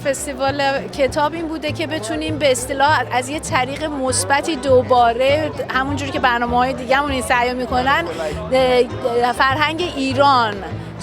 فستیوال کتاب این بوده که بتونیم به اصطلاح از یه طریق مثبتی دوباره همونجوری که برنامه‌های دیگه‌مون این سعی می‌کنن فرهنگ ایران،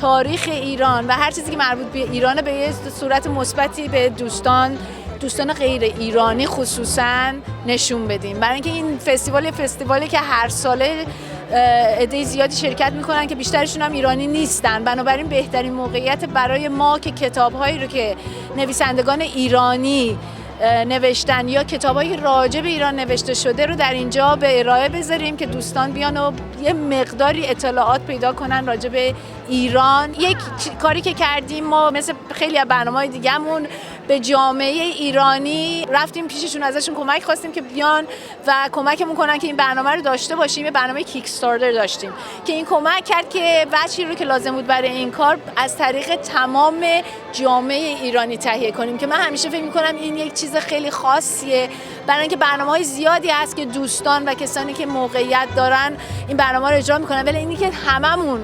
تاریخ ایران و هر چیزی که مربوط به ایرانه به یه صورت مثبتی به دوستان غیر ایرانی خصوصاً نشون بدیم. برای اینکه این فستیوالی که هر ساله عده زیادی شرکت میکنن که بیشترشون هم ایرانی نیستن، بنابراین بهترین موقعیت برای ما که کتاب‌هایی رو که نویسندگان ایرانی نوشتن یا کتاب‌های راجع به ایران نوشته شده رو در اینجا به ارائه بذاریم که دوستان بیان و یه مقداری اطلاعات پیدا کنن راجع به ایران. یک کاری که کردیم ما مثل خیلی از برنامه‌های دیگه‌مون به جامعه ایرانی رفتیم پیششون، ازشون کمک خواستیم که بیان و کمکمون کنن که این برنامه رو داشته باشیم. یه برنامه کیکستارتر داشتیم که این کمک کرد که وجهی رو که لازم بود برای این کار از طریق تمام جامعه ایرانی تهیه کنیم که من همیشه فکر می‌کنم این یک چیز خیلی خاصیه، برای اینکه برنامه‌های زیادی هست که دوستان و کسانی که موقعیت دارن این برنامه رو اجرا می‌کنن، ولی اینی که هممون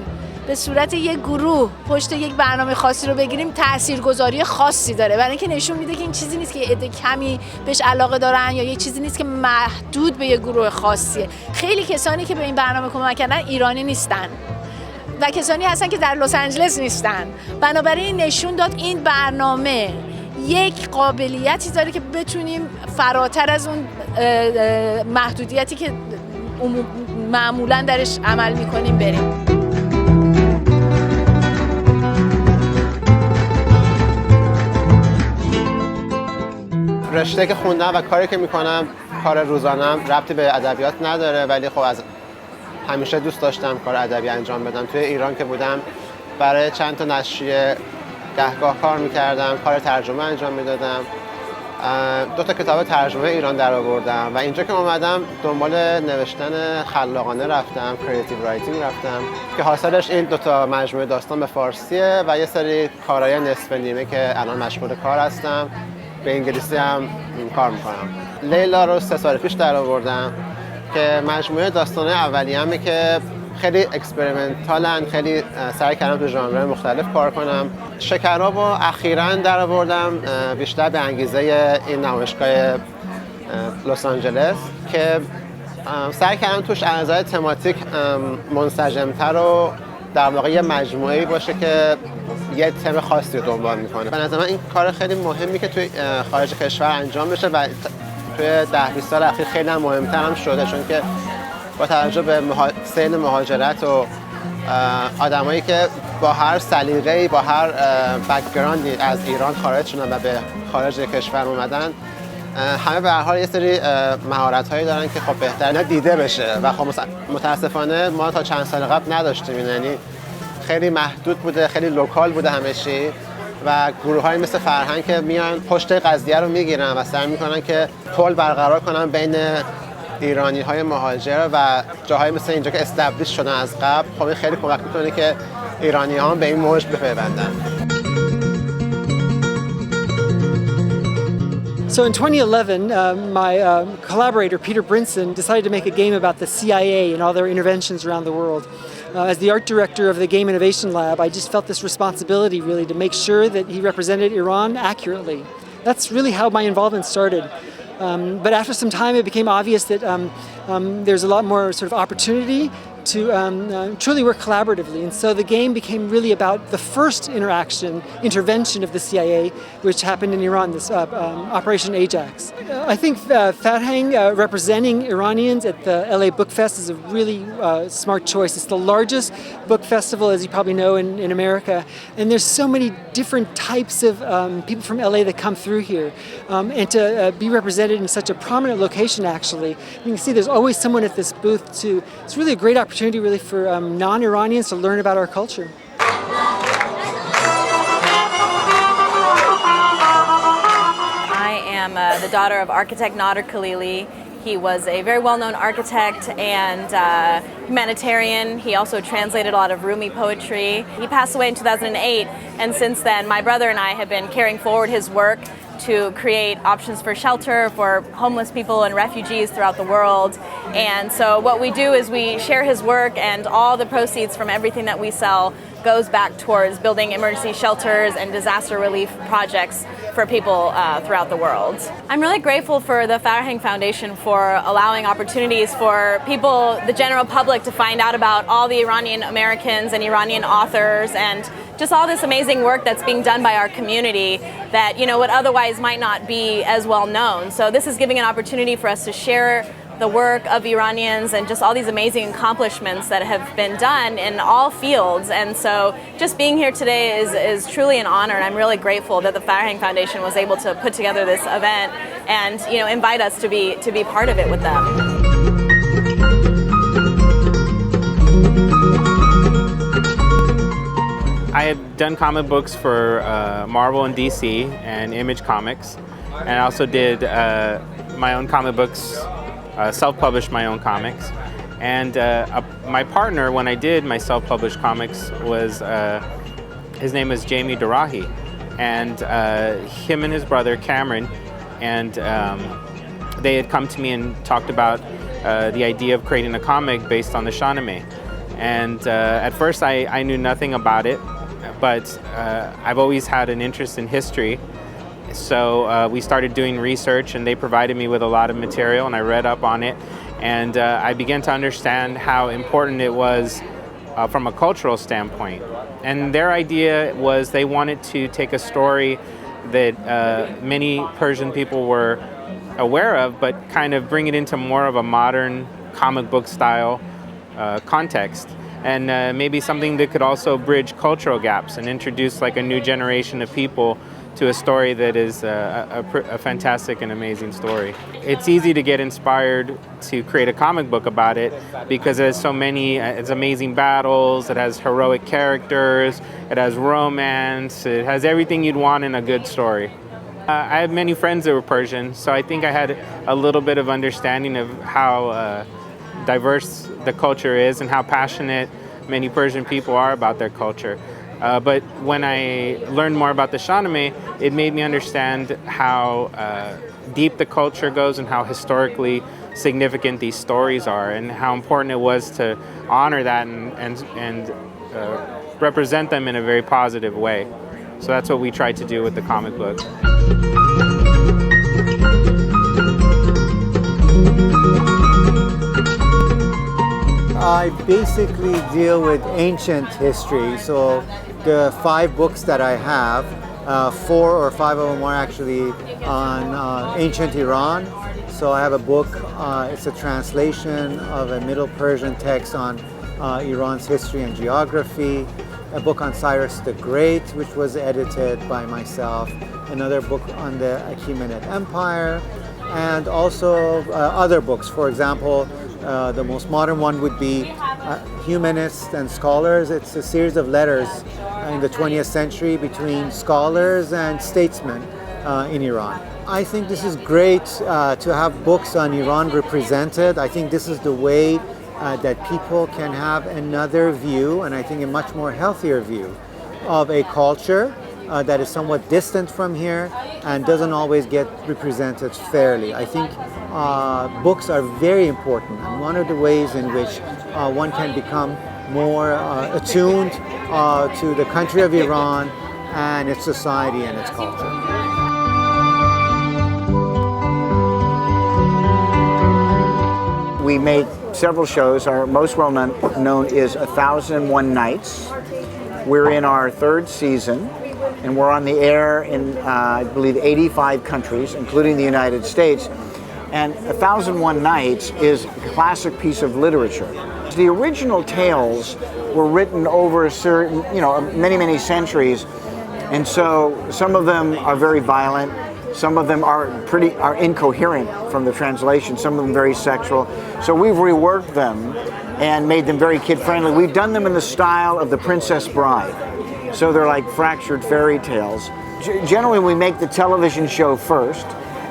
به صورت یک گروه پشت یک برنامه خاصی رو بگیریم تاثیرگذاری خاصی داره، برای اینکه نشون میده که این چیزی نیست که عده کمی بهش علاقه دارن یا یک چیزی نیست که محدود به یک گروه خاصیه. خیلی کسانی که به این برنامه کمک کردن ایرانی نیستن و کسانی هستن که در لس آنجلس نیستن، بنابراین نشون داد این برنامه یک قابلیتی داره که بتونیم فراتر از اون محدودیتی که معمولا درش عمل میکنیم بریم. رشته که خوندم و کاری که میکنم کار روزانم ربطی به ادبیات نداره، ولی خب از همیشه دوست داشتم کار ادبی انجام بدم. توی ایران که بودم برای چند تا نشریه گهگاه کار میکردم، کار ترجمه انجام میدادم. 2 تا کتاب ترجمه ایران در آوردم و اینجا که اومدم دنبال نوشتن خلاقانه رفتم، کریتیو رایتینگ رفتم که حاصلش این 2 تا مجموعه داستان به فارسیه و یه سری کارهای نصف نیمه که الان مشغول کار هستم. به انگلیسی هم کار میکنم. لیلا رو 3 سال پیش در آوردم که مجموعه داستان‌های اولیه‌مه که خیلی اکسپریمنتالن، خیلی سعی کردم تو ژانرهای مختلف کار کنم. شکراب رو اخیراً در آوردم بیشتر به انگیزه این نمایشگاه لس آنجلس که سعی کردم توش از نظر تماتیک منسجم‌تر و در واقع یه مجموعه‌ای باشه که یه تم خاصی رو دنبال میکنه. به نظر من این کار خیلی مهمی که توی خارج کشور انجام بشه و توی 10-20 سال اخیر خیلی مهمتر هم شده، چون که با توجه به سیل مهاجرت و آدمایی که با هر سلیقه‌ای با هر بک‌گراندی از ایران خارج شدن و به خارج کشور اومدن، همه به هر حال یه سری مهارت‌هایی دارن که خب بهتره دیده بشه و خب متاسفانه ما تا چند سال قبل نداشتیم. یعنی خیلی محدود بوده، خیلی لوکال بوده همه چی و گروه‌های مثل فرهنگ که میان پشت قضیه رو میگیرن و سعی میکنن که پل برقرار کنن بین ایرانی‌های مهاجر و جاهای مثل اینجا که استابلیش شدن از قبل. خب این خیلی کمک میکنه که ایرانی‌ها به این موج بپیوندن. So in 2011, my collaborator, Peter Brinson, decided to make a game about the CIA and all their interventions around the world. As the art director of the Game Innovation Lab, I just felt this responsibility really to make sure that he represented Iran accurately. That's really how my involvement started. But after some time, it became obvious that there's a lot more sort of opportunity to truly work collaboratively. And so the game became really about the first intervention of the CIA, which happened in Iran, this Operation Ajax. I think Farhang representing Iranians at the LA Book Fest is a really smart choice. It's the largest book festival, as you probably know, in America. And there's so many different types of people from LA that come through here. And to be represented in such a prominent location, actually, you can see there's always someone at this booth too. It's really a great opportunity really for non-Iranians to learn about our culture. I am the daughter of architect Nader Khalili. He was a very well-known architect and humanitarian. He also translated a lot of Rumi poetry. He passed away in 2008, and since then my brother and I have been carrying forward his work to create options for shelter for homeless people and refugees throughout the world. And so what we do is we share his work, and all the proceeds from everything that we sell goes back towards building emergency shelters and disaster relief projects for people throughout the world. I'm really grateful for the Farhang Foundation for allowing opportunities for people, the general public, to find out about all the Iranian Americans and Iranian authors and just all this amazing work that's being done by our community that, you know, would otherwise might not be as well known. So this is giving an opportunity for us to share the work of Iranians and just all these amazing accomplishments that have been done in all fields. And so just being here today is truly an honor, and I'm really grateful that the Farhang Foundation was able to put together this event and, you know, invite us to be part of it with them. I had done comic books for Marvel and DC and Image Comics, and I also did my own comic books, self-published my own comics. And my partner, when I did my self-published comics, was his name is Jamie Daryaee, and him and his brother Cameron, and they had come to me and talked about the idea of creating a comic based on the Shahnameh. And at first I knew nothing about it, but I've always had an interest in history. So we started doing research, and they provided me with a lot of material, and I read up on it, and I began to understand how important it was from a cultural standpoint. And their idea was they wanted to take a story that many Persian people were aware of, but kind of bring it into more of a modern comic book style context. And maybe something that could also bridge cultural gaps and introduce like a new generation of people to a story that is a fantastic and amazing story. It's easy to get inspired to create a comic book about it because there's so many, it's amazing battles, it has heroic characters, it has romance, it has everything you'd want in a good story. I have many friends that were Persian, so I think I had a little bit of understanding of how diverse the culture is and how passionate many Persian people are about their culture. But when I learned more about the Shahnameh, it made me understand how deep the culture goes and how historically significant these stories are, and how important it was to honor that and represent them in a very positive way. So that's what we tried to do with the comic book. I basically deal with ancient history, so the 5 books that I have, 4 or 5 of them are actually on ancient Iran. So I have a book, it's a translation of a Middle Persian text on Iran's history and geography, a book on Cyrus the Great, which was edited by myself, another book on the Achaemenid Empire, and also other books. For example, the most modern one would be Humanists and Scholars. It's a series of letters in the 20th century between scholars and statesmen in Iran. I think this is great to have books on Iran represented. I think this is the way that people can have another view, and I think a much more healthier view of a culture that is somewhat distant from here and doesn't always get represented fairly. I think books are very important, and one of the ways in which one can become more attuned to the country of Iran and its society and its culture. We made several shows. Our most well known is 1001 Nights. We're in our 3rd season, and we're on the air in, I believe, 85 countries, including the United States. And 1001 Nights is a classic piece of literature. The original tales were written over certain, many centuries, and so some of them are very violent. Some of them are incoherent from the translation. Some of them very sexual. So we've reworked them and made them very kid-friendly. We've done them in the style of The Princess Bride. So they're like fractured fairy tales. Generally, we make the television show first,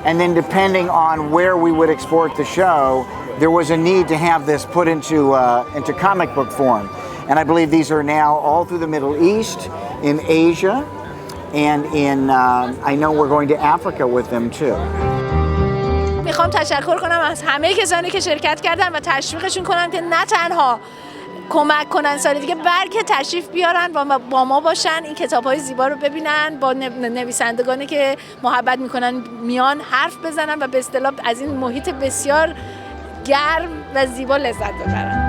and then depending on where we would export the show, there was a need to have this put into comic book form. And I believe these are now all through the Middle East, in Asia, and I know we're going to Africa with them too. میخوام تشکر کنم از همه کسانی که شرکت کردن و تشویقشون کنم که نه تنها کمک کنن سال دیگه بلکه تشریف بیارن و با ما باشن، این کتاب‌های زیبا رو ببینن، با نویسندگانی که محبت میکنن میان حرف بزنن و به اصطلاح از این محیط بسیار گرم و زیبا لذت ببرن.